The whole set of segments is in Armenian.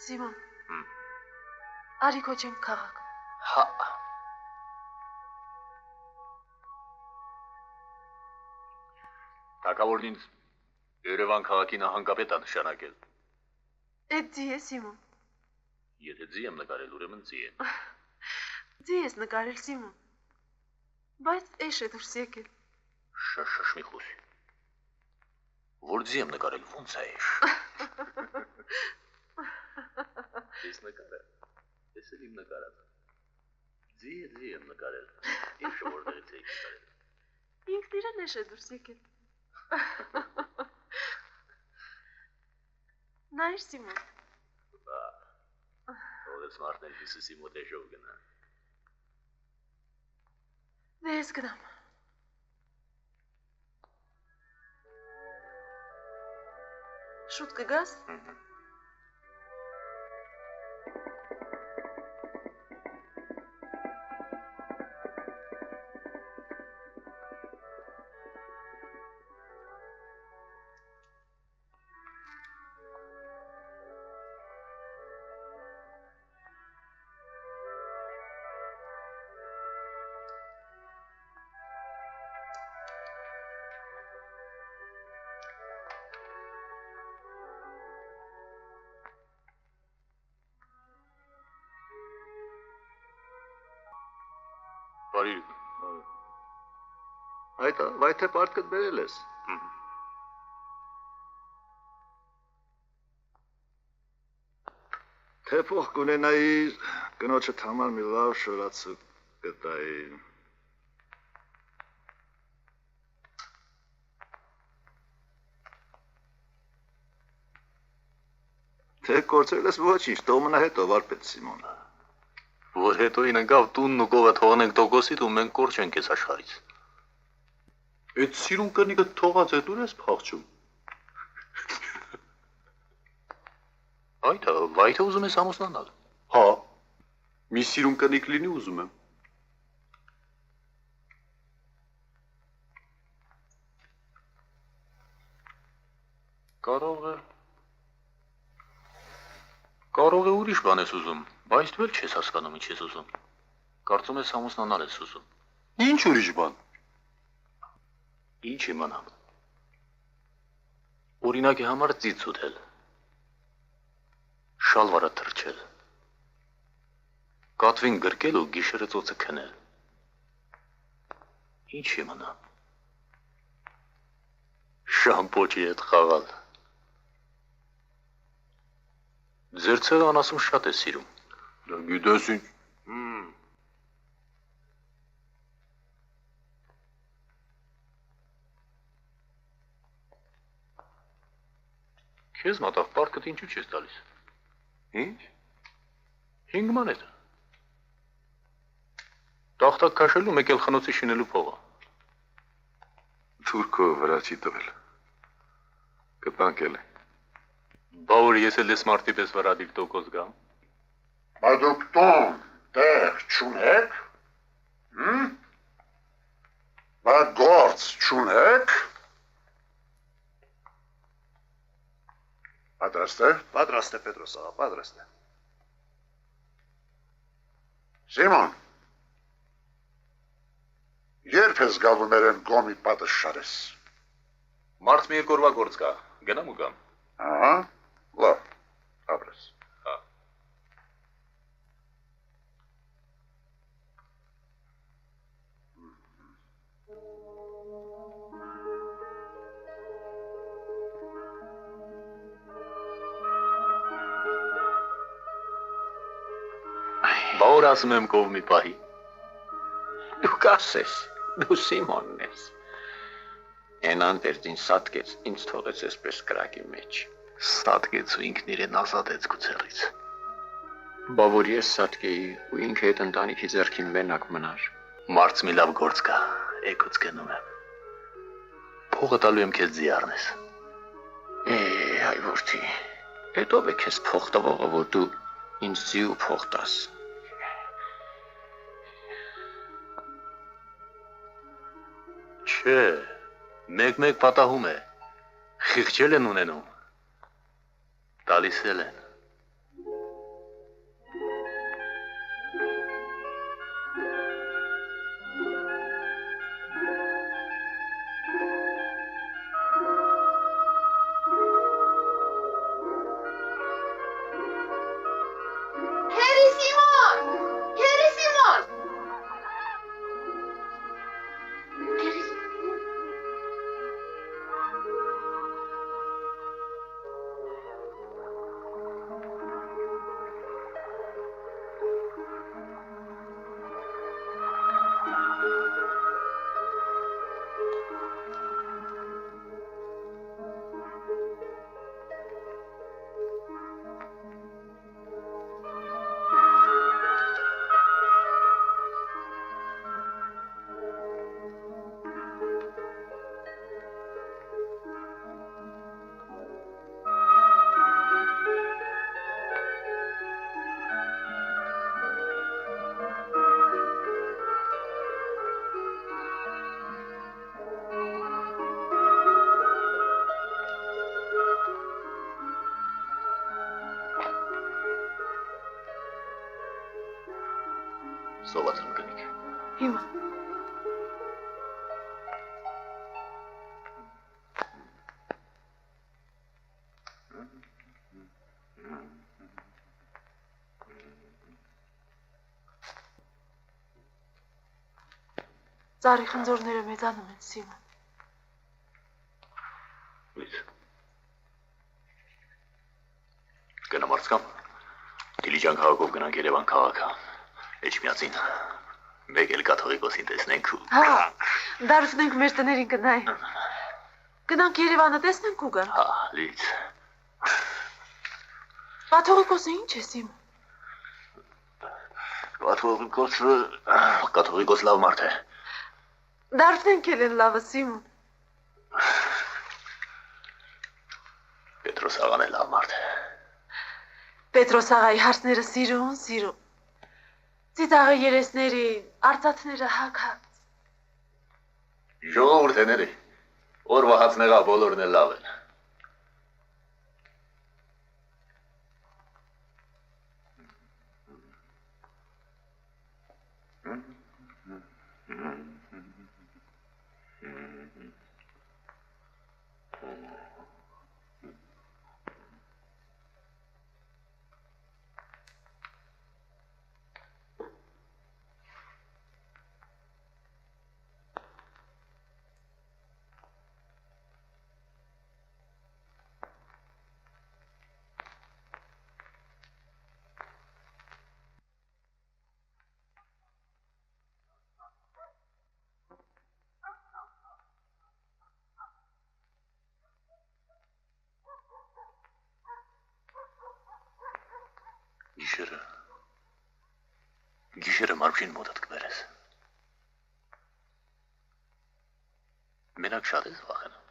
Սիմոն, արի քոչենք քաղաք։ Հա։ Թագավորն ինձ Երևան քաղաքի նահանգապետ է նշանակել։ Էդ ձի է, Սիմոն։ Եթե ձի եմ նկարել, ուրեմն ձի է։ Ձի ես նկարել, Սիմոն։ Բայց էշ է դուրս եկել։ Շշշ մի խոսի։ Որ ձի եմ նկարել, ոնց է էշ։ Ես նկարել։ Ես էլ իմ նկարած։ Ձի եմ նկարել։ Էշը որտեղից էի նկարել։ Ինքն իրեն էշ է դուրս եկել։ Նայր, Սիմոն։ Թողես մարդն էլ Հիսուսի մոտ էշով գնա։ Դե ես գնամ։ Շուտ կգաս։ Բարի։ Այդ վայթե պարտքդ բերել ես։ Թե փող կունենայի կնոջդ համար մի լավ շորացուկ կտայի։ Թե կորցրել ես ոչինչ, թող մնա հետո, վարպետ Սիմոն։ Որ հետոին ընկավ տունն ու կովը թողնենք տոկոսիդ ու մենք կորչ ենք ես աշխարից։ Այդ սիրուն կնիկը թողած է դուր ես փախչում։ Այդա, վայթե ուզում ես ամուսնանալ։ Հա։ Մի սիրուն կնիկ լինի ուզում եմ։ Կարող է ուրիշ բան ես ուզում, բայց դու էլ չես հասկանում ինչ ես ուզում։ Կարծում ես ամուսնանալ ես ուզում։ Ինչ ուրիշ բան։ Ինչ իմանամ։ Օրինակի համար ծիծ ուտել։ Շալվարը թրջել։ Կատվին գրկել ու գիշերը ծոցը քնել։ Ինչ իմանամ։ Շամպոչի հետ խաղալ։ Ձեր ցեղը անասուն շատ է սիրում։ Դա գիտես ինչ։ Քեզ մատաղ պարկդ ինչու չես տալիս։ Ինչ։ 5 մանետ։ Տախտակ քաշելու մեկ էլ խնոցի շինելու փողը։ Թուրքո վրացի տվել։ Կտանկել է։ Բա որ ես էլ ես մարդի պես վրադիվ տոկոս գամ։ Բա դուք տոն տեղ չունեք։ Բա գործ չունեք։ Պատրաստ է։ Պատրաստ է Պետրոս աղա, պատրաստ է։ Սիմոն։ Երբ ես գալու մերեն գոմի պատը շարես։ Մարդ մի երկու օրվա գործ կա, գնամ ու գամ։ Ահա, լավ, ապրես։ Հա։ Բա որ ասում եմ կողմի պահի։ Դու կասես, դու Սիմոնն ես։ Են անդերձին սատկեց, ինձ թողեց այսպես կրակի մեջ։ Ստատկեց ու ինքն իրեն ազատեց գուցերից։ Բա որ ես սատկեի ու ինքը այդ ընտանիքի ձեռքին մենակ մնար։ Մարդ մի լավ գործ կա, եկոց գնում եմ։ Փողը տալու եմ քեզ ձի առնես։ Այ որդի, հետո է քեզ փող տվողը, որ դու ինձ ձի ու փող տաս։ Չէ, մեկ պատահում է, խիղճել են ունենում, տալիս էլ են։ Քերի Սիմոն։ Սոված եմ կնիք։ Հիմա։ Ծառի խնձորները մեծանում են, Սիմոն։ Լույս։ Գնամ արցկամ։ Դիլիջան քաղաքով գնանք Երևան քաղաքը։ Էջմիածին։ Մեկ էլ կաթողիկոսին տեսնենք ու… Հա, դարվնենք մեր տներին կնայ։ Գնանք Երևանը տեսնենք ու գանք։ Հա, լույս։ Կաթողիկոսը ինչ է, Սիմոն։ Կաթողիկոս լավ մարդ է։ Դարվնենք էլ են լավը, Սիմոն։ Պետրոս աղան է լավ մարդ է։ Պետրոս աղայի հարցները սիրուն։ Ծիծաղը երեսների, արծաթները հագած։ Ժողովուրդ է ների։ Օրվա հացնեղա բոլորն է լավ են։ Գիշերը մարմշին մոտդ կբերես։ Մենակ շատ ես վախենում։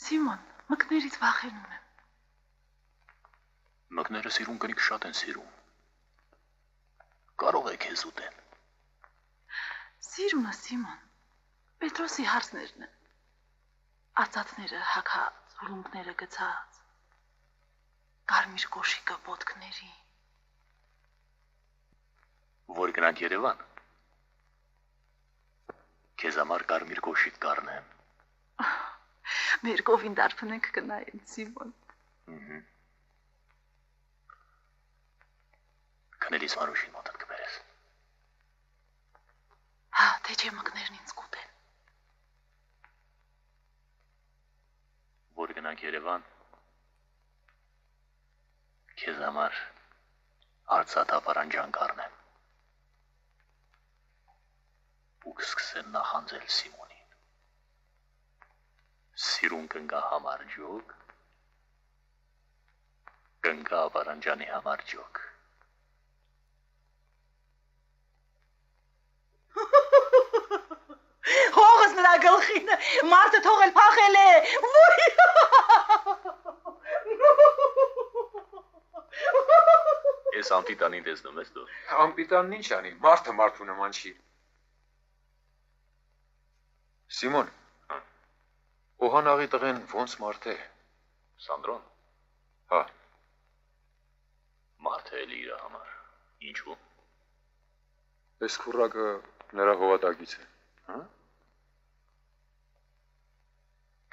Սիմոն, մկներից վախենում եմ։ Մկները սիրուն կնիք շատ են սիրում։ Կարող է քեզ ուտեն։ Սիրունը, Սիմոն, Պետրոսի հարցներն են։ Արծաթները հագած, ուլունքները գցած, կարմիր կոշիկը ոտքների։ Որ գնանք Երևան։ Քեզ համար կարմիր կոշիկ կառնեմ։ Մեր կովին դարբնենք կնայեն, Սիմոն։ Քնելիս Մարուշին մոտդ կբերես։ Հա, թե չէ մկներն ինձ կուտեն։ Որ գնանք Երևան։ Քեզ համար արծաթապարանջան կառնեմ։ Ու կսկսեն նախանձել Սիմոնին։ Սիրուն կնգա համար ջոկ, կնգա ապարանջանի համար ջոկ։ Հողս նրա գլխին, մարդը թողել փախել է։ Ես անպիտանին տեսնում ես դու։ Անպիտանն ինչ անի, մարդը մարդու նման չի։ Սիմոն, Օհանաղի տղեն ոնց մարդ է։ Սանդրոն։ Հա։ Մարդ է էլի իր համար։ Ինչու։ Այս քուրակը նրա հովատագից է։ Հա։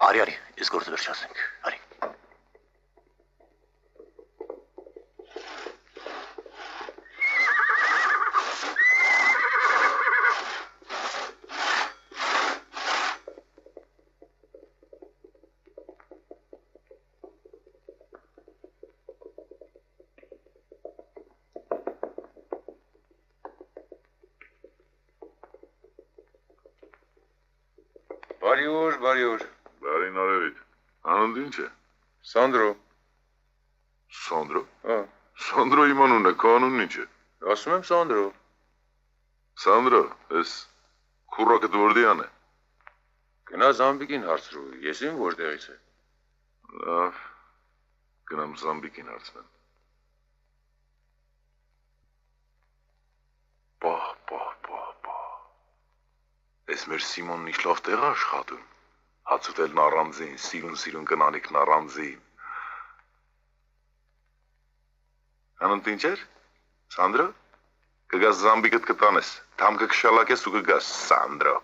Արի, ես գործը վերջացնենք, արի։ Բարի օր, բարի օր։ Բարի նորերիդ։ Անունդ ինչ է։ Սանդրո։ Սանդրո։ Հա, Սանդրո իմ անունն է, քո անունն ինչ է։ ասում եմ Սանդրո։ Սանդրո, ես քուրակը դորդիան է։ Գնա Զամբիկին հարցրու, ես իմ որտեղից է։ Լավ։ Գնամ Զամբիկին հարցնեմ։ Պահ։ Ես մեր Սիմոնն ինչ լավ տեղ է աշխատում։ Հաց ուտելն առանձին, սիրուն կնանիքն առանձին։ Անունդ ինչ էր։ Սանդրո։ Կգաս Զամբիկդ կտանես, թամքը կշալակես ու կգաս Սանդրո։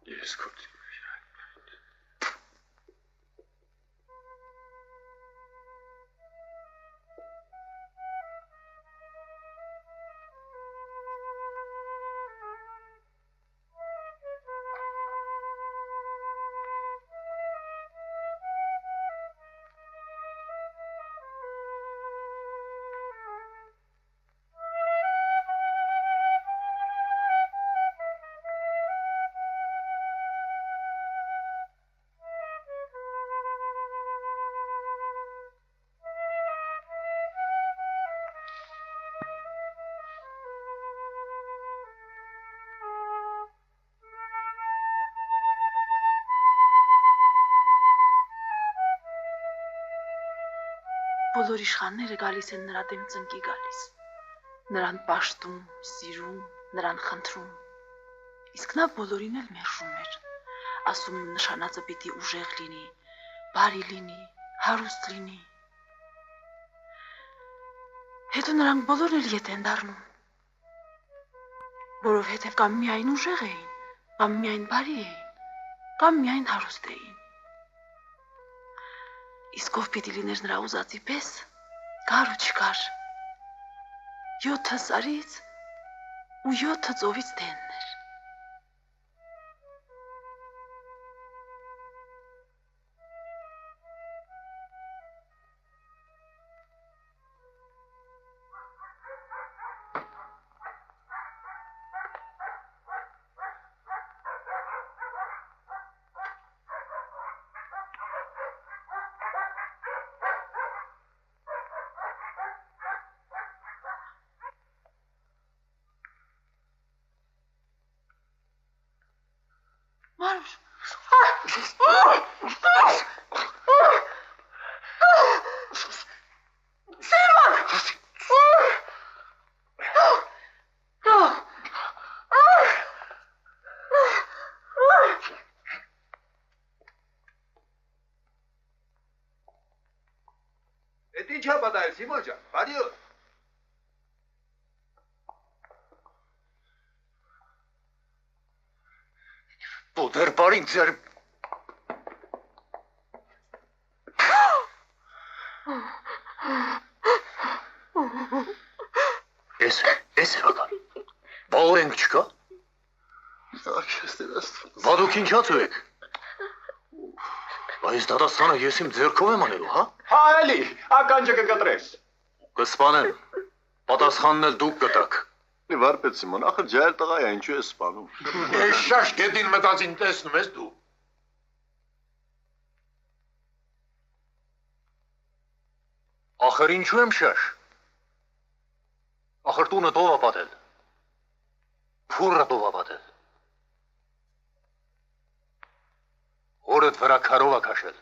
Ես քոթի։ Բոլոր իշխանները գալիս են նրա դեմ ծնկի գալիս, նրան պաշտում, սիրում, նրան խնդրում, իսկ նա բոլորին էլ մերժում էր, ասում նշանածը պիտի ուժեղ լինի, բարի լինի, հարուստ լինի, հետո նրանք բոլորն էլ ետ են դառնում, որովհետև կամ միայն ուժեղ էին, կամ միայն բարի էին, կամ միայն հարուստ էին, իսկ ով պիտի լիներ նրա ուզածի պես, կար ու չկար, 7 սարից ու 7 ծովից դեններ։ Մարուշ, Էդ ինչ է պատահել, Սիմոն ջան, բարի օր։ Դեր բարին ձեր Ես է բական Բաղոր ենք չկա Բադուք ինչացու եք Բայց դատաստանը ես իմ ձերքով եմ անելու, հա? Հա էլի, ականջը կկտրես։ Կսպանեմ, պատասխանն էլ դուք կտաք Վարպետ Սիմոն, ախր ջայր տղա է, ինչու ես սպանում։ Ես շաշ գետին մտածին տեսնում ես դու Ախր ինչու եմ շաշ Ախր տունը տով է պատել Փուրը տով է պատել Օրդ վրա քարով է քաշել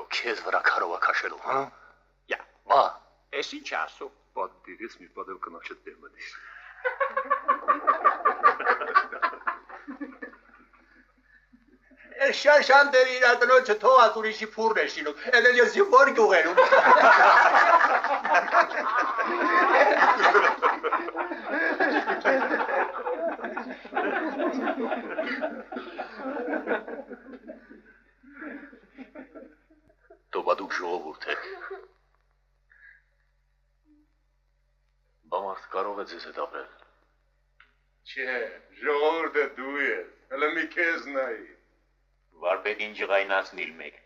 Դու քեզ վրա քարով է քաշելու, հա? Յա, բա, ես ինչ ասում Պատդիրես մի պատել կնոջը դեմնի։ Շաշանդերի իր տնոջը թողած ուրիշի փուրն է շինում, էլ ես որ գյուղերում։ Դու բադուկ ժողովուրդ եք։ է ձեզ հետ ապրել։ Չէ, ժողովուրդը դու ես, հələ մի քեզ նայի։ Վարպետին ջղայնացնիլ մեկ։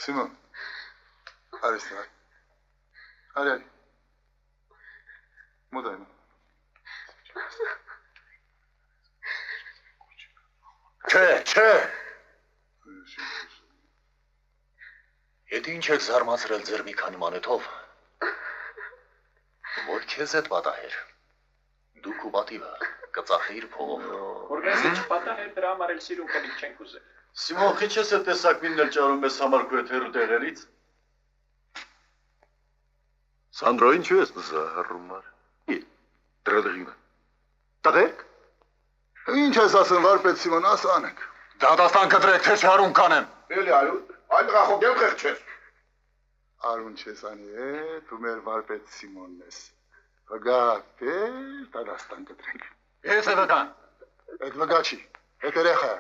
Սիմոն, արեստար, արյանի, մոդայմը։ Չէ։ Եթե ինչ եք զարմացրել ձեր մի քանի մանեթով, որ քեզ հետ պատահեր, դուք ու պատիվը կծախեիր փողով։ Որպես չպատահեր դրա համար էլ սիրուն կնիկ չենք ուզել։ Սիմոն, քիչ ես է տեսակ մինն էլ ճարում ես համար քո հետ հեռու տեղերից։ Սանդրո, ինչու ես նզահարումար։ Դրադղիմը։ Տղեք։ Ինչ ես ասում, վարպետ Սիմոն, ասա անենք։ Դատաստան կտրեք, թե չարուն կանեմ։ Էլի արուն, այդ ռախոգել խեղ չես։ Արուն չես անի դու մեր վարպետ Սիմոնն ես։ Վգա դատաստան կտրենք։ Ես է վգան։ Այդ վգա չի, այդ երեխա։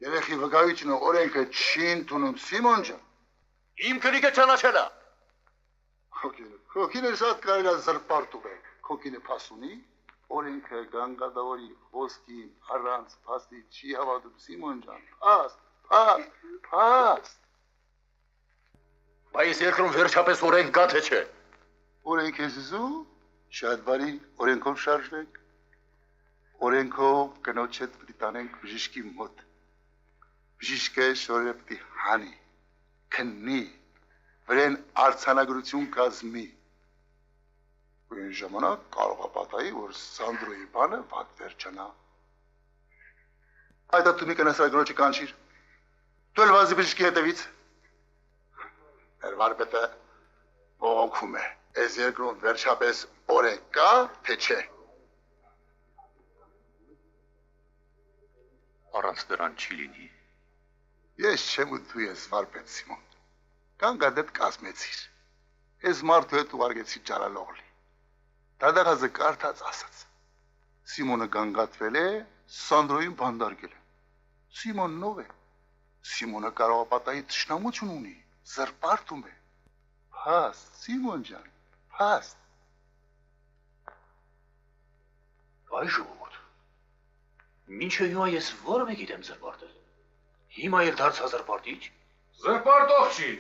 Երեխի վգայությունը օրենքը չի ընդունում Սիմոն ջան։ Իմ կնիկը ճանաչել է։ Քոքինը շատ կարելի է զրպարտում է։ Քոքինը փասունի, օրենքը գանգադավորի խոսքին առանց փաստի չի հավատում Սիմոն ջան։ Փաստ։ Բայց երկրում վերջապես օրենք կա թե չէ։ Օրենք ես զու, շատ բարի օրենքով շարժվենք։ Օրենքով կնոջ հետ պիտի տանենք բժիշկի մոտ։ Բժիշկը շորերը պիտի հանի, քննի, վրեն արձանագրություն կազմի։ Այն ժամանակ կարող է պատահի, որ Սանդրոյի բանը վատ վերջանա։ Այդա դու մի կնաս ագնոջի կանչիր։ Դու էլ վազի բժիշկի հետևից։ Մեր վարպետը բողոքում է։ Այս երկրում վերջապես օրենք կա, թե չէ։ Առանց դրան չի լինի։ Ես չեմ ու դու ես վարպետ Սիմոն։ Կանգադետ կազմեցիր։ Ես մարդու հետ ուղարկեցի ջարալողլի։ Դադաղազը կարդաց ասաց։ Սիմոնը գանգատվել է, Սանդրոյին բանդարգել է։ Սիմոնն ով է։ Սիմոնը կարող է պատահի թշնամություն ունի, զրպարտում է։ Փաստ, Սիմոն ջան, փաստ։ Այ ժողովուրդ։ Մինչև հիմա ես որը մի գիտեմ զրպարտել։ Հիմա էլ դարձա զրպարտիչ։ Զրպարտող չի։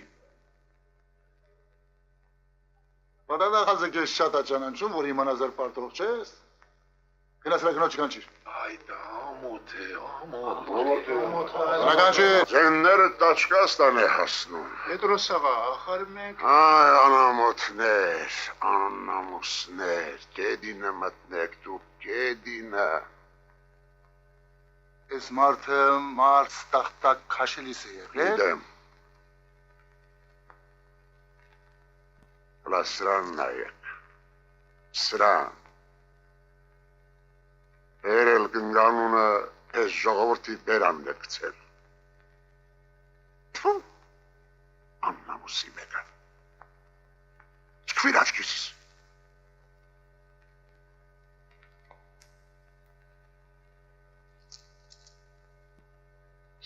Դադաղազը քեզ շատ է ճանաչում, որ իմանա զրպարտող չես։ Գնաս ագնոջի կանչիր։ Այդ ամոթ է, ամոթ։ Կանչիր։ Ձենները տաճկաստան է հասնում։ Պետրոսավա, ախար մենք։ Այ անամուսներ, կեդինը մտնեք դուք, կեդինը։ Ես մարդը մարդ ստախտակ քաշելիս է եղել։ Գիտեմ։ Հլա սրան նայեք, սրան։ Երել կնգանունը ես ժողովրդի բերան դեպքցել։ Թու, աննամուսի մեկը։ Չքվիր աչքիսիս։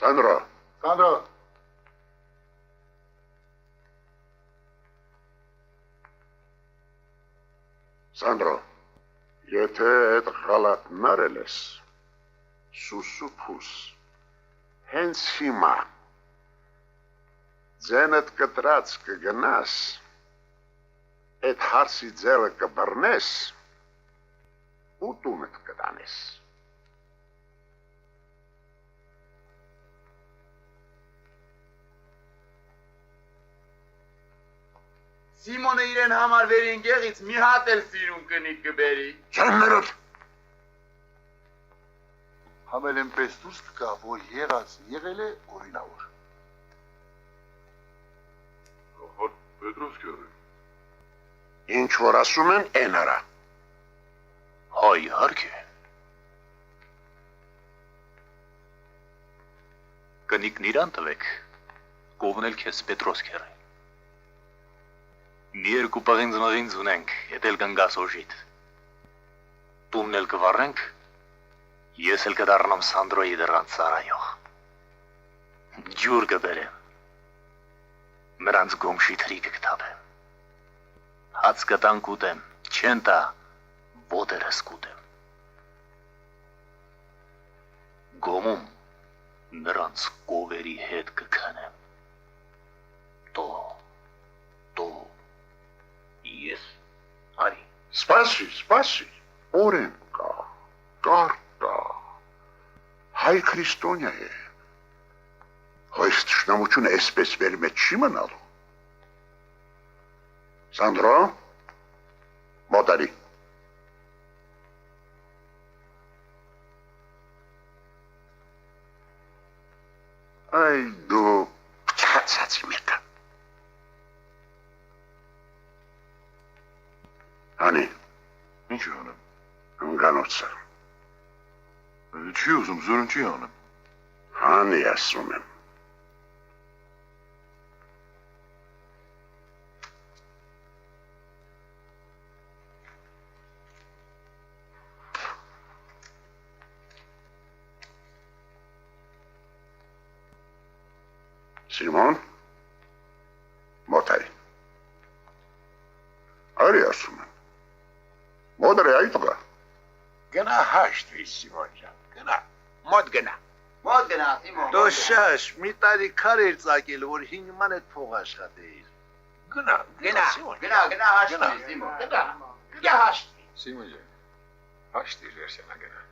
Սանդրո։ Սանդրո, եթե այդ խալատն արել ես, սուսուփուս, հենց հիմա, ձենդ կտրած կգնաս, այդ հարսի ձերը կբռնես, ու տունդ կտանես։ Սիմոնը իրեն համար վերինգեղից մի հատ էլ սիրուն կնիկ կբերի։ Չաններոտ։ Համել ենպես դուրս կգա, որ եղած եղել է օրինավոր։ Ախար Պետրոս գյարը։ Ինչ որ ասում են, են արա։ Հա իհարկե։ Կնիկն իրան տվեք, կողնել քեզ Պետրոս քերը։ Մի երկու պղինձ ունենք, ետ էլ կնգաս օժիտ։ Տունն էլ կվառենք, ես էլ կդառնամ Սանդրոյի դռան ծառայող։ Ջուր կբերեմ։ նրանց գոմշի թրիկը կթափեմ։ Հաց կտան կուտեմ, չեն տա, ոտերս կուտեմ։ Գոմում նրանց կովերի հետ կքնեմ։ Տո, ես արի։ Սպասի, օրեն կա, կարտա, հայ քրիստոնյա է, այս թշնամությունը այսպես վեր մեջ չի մնալու։ Սանդրո, մոտարի։ Այ դու փչացածի մեկը։ Անի, Ինչ անեմ։ ընկանոցը, Չի ուզում, զորն չի անեմ։ հանի ասում եմ։ Սիմոն, մոտարի։ Արի ասում եմ։ Մոտարի այ տղա։ Գնա հաշտվի Սիմոն ջան, գնա, մոտ գնա։ Մոտ գնա, Սիմոն։ Դու շաշ, մի տարի քար էր ծակել, որ 5 ման այդ փող աշխատեիր։ Գնա, Սիմոն։ Գնա հաշտվի, Սիմոն։ Գնա հաշտվի։ Սիմոն ջան, հաշտիր վերջանա գնա։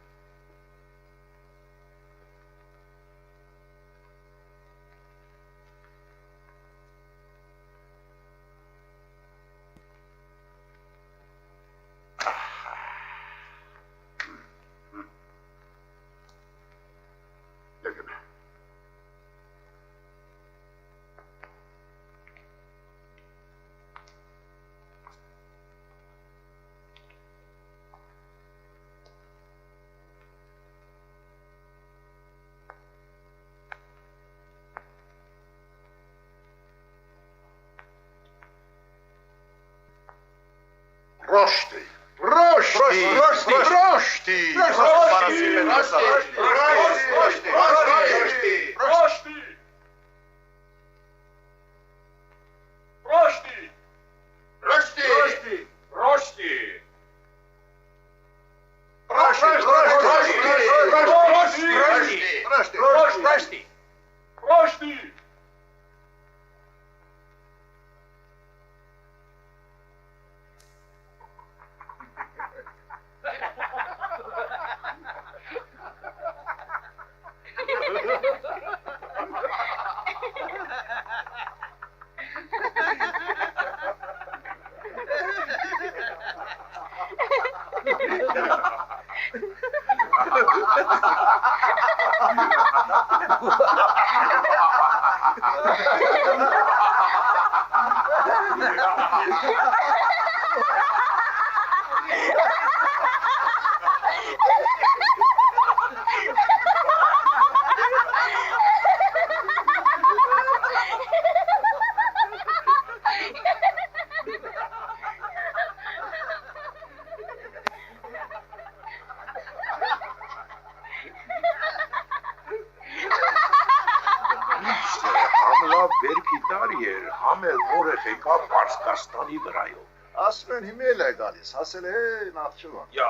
Ասմեն հիմել է գալիս, հասել է Նախճիվան։ Յա,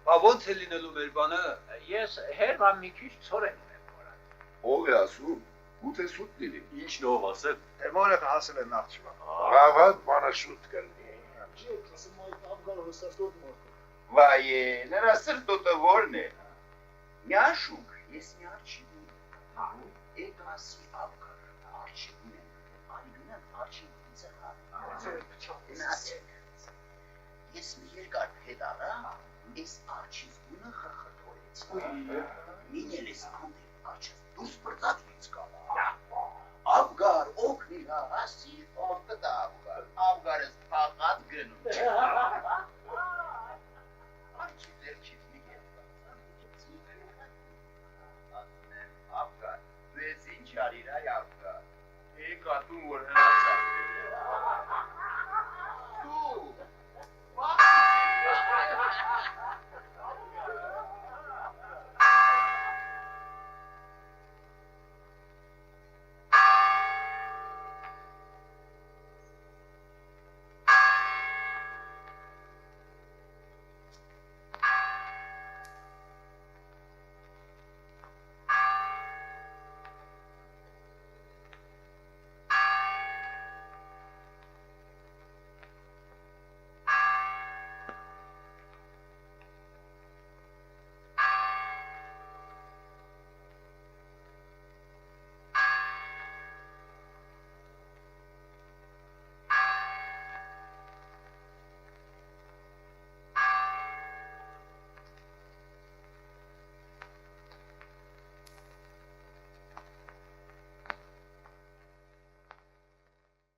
բա ոնց է լինելու մեր բանը։ Ես հերվան մի քիչ ցորեն ունեմ որան։ Ով է ասում, գուցե սուտ լինի։ Ինչն ով ասել։ Թե մորը հասել է Նախճիվան։ Բավատ բանը շուտ կլինի։ Վայ, նրա սրտոտը որն է։ Միաշուկ, ես մի արջի ունեմ։ Էկրասի ակր, արջի ունեմ։ Այգնան արջի ինձ Ես մի երկար պետարա, ես արջիվ գունը խրխրթորեց։ Մին էլ ես անդել արջիվ դուրս բրծատվից կա։